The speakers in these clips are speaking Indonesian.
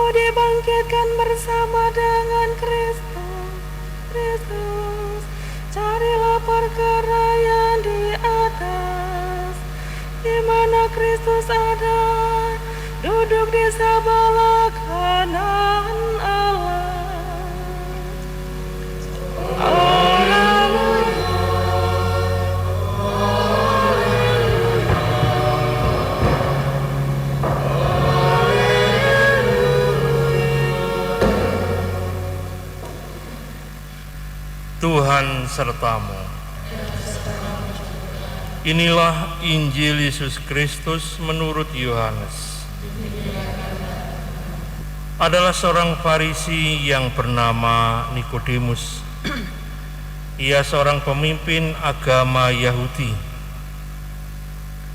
Dibangkitkan bersama dengan Kristus, carilah perkara di atas, di mana Kristus ada, duduk di sebelah kanan Allah. Tuhan sertamu. Inilah Injil Yesus Kristus menurut Yohanes. Adalah seorang Farisi yang bernama Nikodemus. Ia seorang pemimpin agama Yahudi.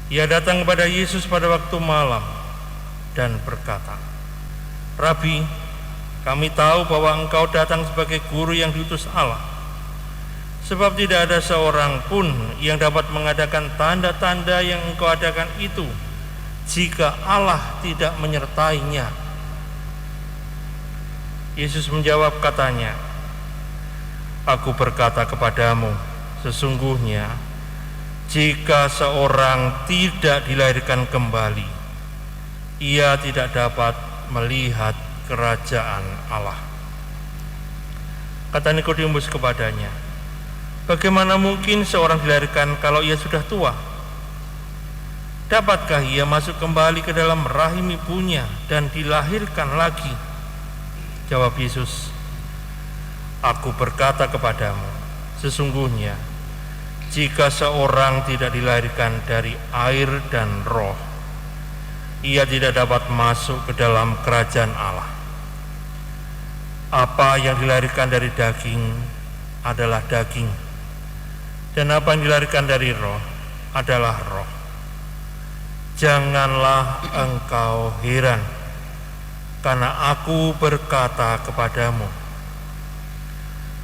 Ia datang kepada Yesus pada waktu malam dan berkata, "Rabi, kami tahu bahwa engkau datang sebagai guru yang diutus Allah. Sebab tidak ada seorang pun yang dapat mengadakan tanda-tanda yang engkau adakan itu jika Allah tidak menyertainya." Yesus menjawab katanya, "Aku berkata kepadamu, sesungguhnya jika seorang tidak dilahirkan kembali, ia tidak dapat melihat kerajaan Allah." Kata Nikodemus kepadanya, "Bagaimana mungkin seorang dilahirkan kalau ia sudah tua? Dapatkah ia masuk kembali ke dalam rahim ibunya dan dilahirkan lagi?" Jawab Yesus, "Aku berkata kepadamu, sesungguhnya jika seorang tidak dilahirkan dari air dan roh, ia tidak dapat masuk ke dalam kerajaan Allah. Apa yang dilahirkan dari daging adalah daging, dan apa yang dilahirkan dari roh adalah roh. Janganlah engkau heran, karena aku berkata kepadamu,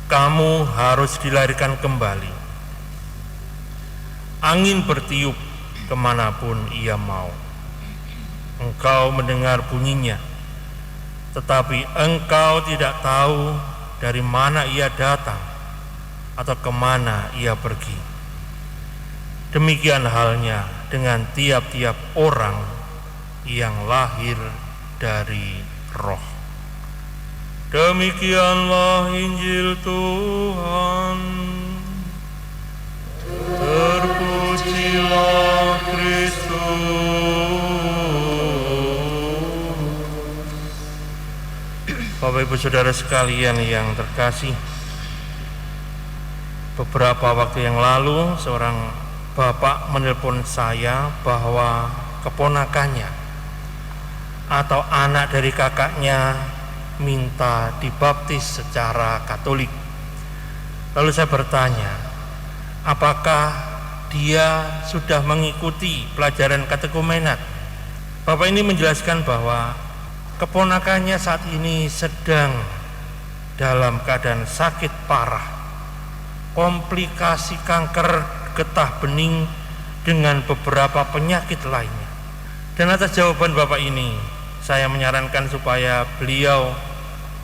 kamu harus dilahirkan kembali. Angin bertiup kemanapun ia mau. Engkau mendengar bunyinya, tetapi engkau tidak tahu dari mana ia datang atau kemana ia pergi. Demikian halnya dengan tiap-tiap orang yang lahir dari roh." Demikianlah Injil Tuhan. Terpujilah Kristus. Bapak Ibu Saudara sekalian yang terkasih, beberapa waktu yang lalu seorang bapak menelpon saya bahwa keponakannya atau anak dari kakaknya minta dibaptis secara Katolik. Lalu saya bertanya, apakah dia sudah mengikuti pelajaran katekumenat? Bapak ini menjelaskan bahwa keponakannya saat ini sedang dalam keadaan sakit parah, komplikasi kanker getah bening dengan beberapa penyakit lainnya. Dan atas jawaban Bapak ini, saya menyarankan supaya beliau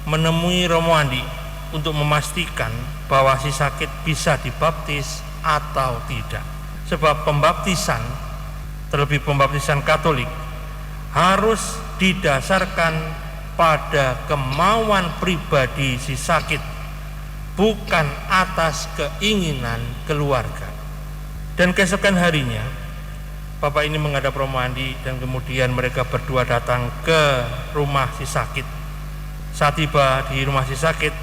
menemui Romo Andi untuk memastikan bahwa si sakit bisa dibaptis atau tidak. Sebab pembaptisan, terlebih pembaptisan Katolik, harus didasarkan pada kemauan pribadi si sakit, bukan atas keinginan keluarga. Dan keesokan harinya Bapak ini menghadap Romo Andi, dan kemudian mereka berdua datang ke rumah si sakit. Saat tiba di rumah si sakit,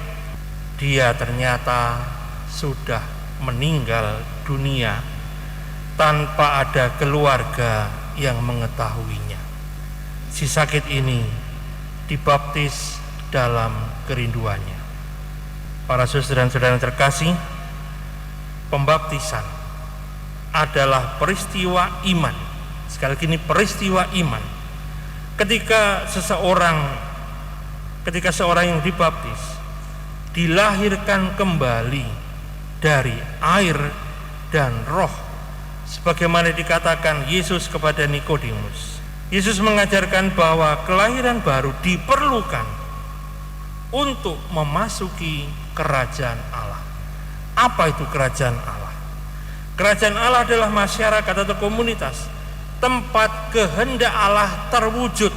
dia ternyata sudah meninggal dunia tanpa ada keluarga yang mengetahuinya. Si sakit ini dibaptis dalam kerinduannya. Para saudara dan saudara terkasih, pembaptisan adalah peristiwa iman. Sekali lagi, ini peristiwa iman. Ketika seorang yang dibaptis dilahirkan kembali dari air dan roh, sebagaimana dikatakan Yesus kepada Nikodemus. Yesus mengajarkan bahwa kelahiran baru diperlukan untuk memasuki kerajaan Allah. Apa itu kerajaan Allah? Kerajaan Allah adalah masyarakat atau komunitas, tempat kehendak Allah terwujud.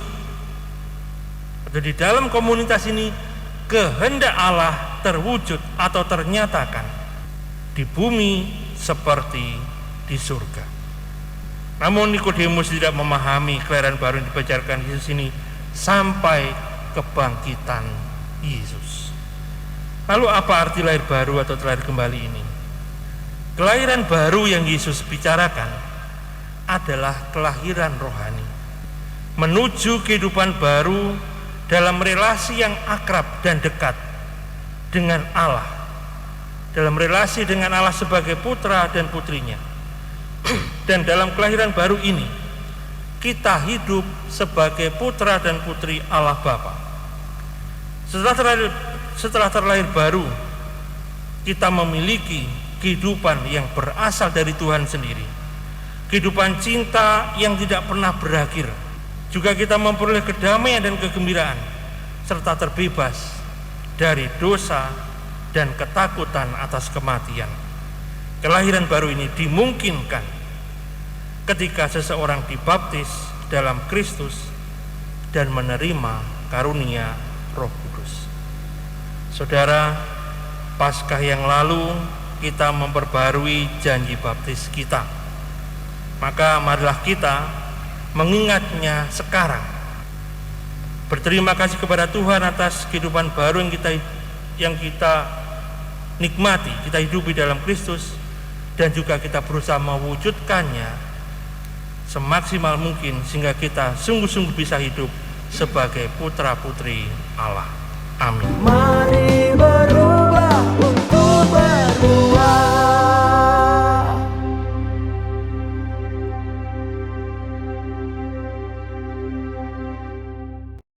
Atau di dalam komunitas ini kehendak Allah terwujud atau ternyatakan di bumi seperti di surga. Namun Nikodemus tidak memahami kelahiran baru yang dibacakan Yesus ini sampai kebangkitan Yesus. Lalu apa arti lahir baru atau terlahir kembali ini? Kelahiran baru yang Yesus bicarakan adalah kelahiran rohani, menuju kehidupan baru dalam relasi yang akrab dan dekat dengan Allah, dalam relasi dengan Allah sebagai putra dan putrinya. Dan dalam kelahiran baru ini kita hidup sebagai putra dan putri Allah Bapa. Setelah terlahir baru, kita memiliki kehidupan yang berasal dari Tuhan sendiri, kehidupan cinta yang tidak pernah berakhir. Juga kita memperoleh kedamaian dan kegembiraan, serta terbebas dari dosa dan ketakutan atas kematian. Kelahiran baru ini dimungkinkan ketika seseorang dibaptis dalam Kristus dan menerima karunia Roh Kudus. Saudara, Paskah yang lalu kita memperbarui janji baptis kita. Maka marilah kita mengingatnya sekarang. Berterima kasih kepada Tuhan atas kehidupan baru yang kita nikmati, kita hidupi dalam Kristus, dan juga kita berusaha mewujudkannya semaksimal mungkin sehingga kita sungguh-sungguh bisa hidup sebagai putra-putri Allah. Amin. Mari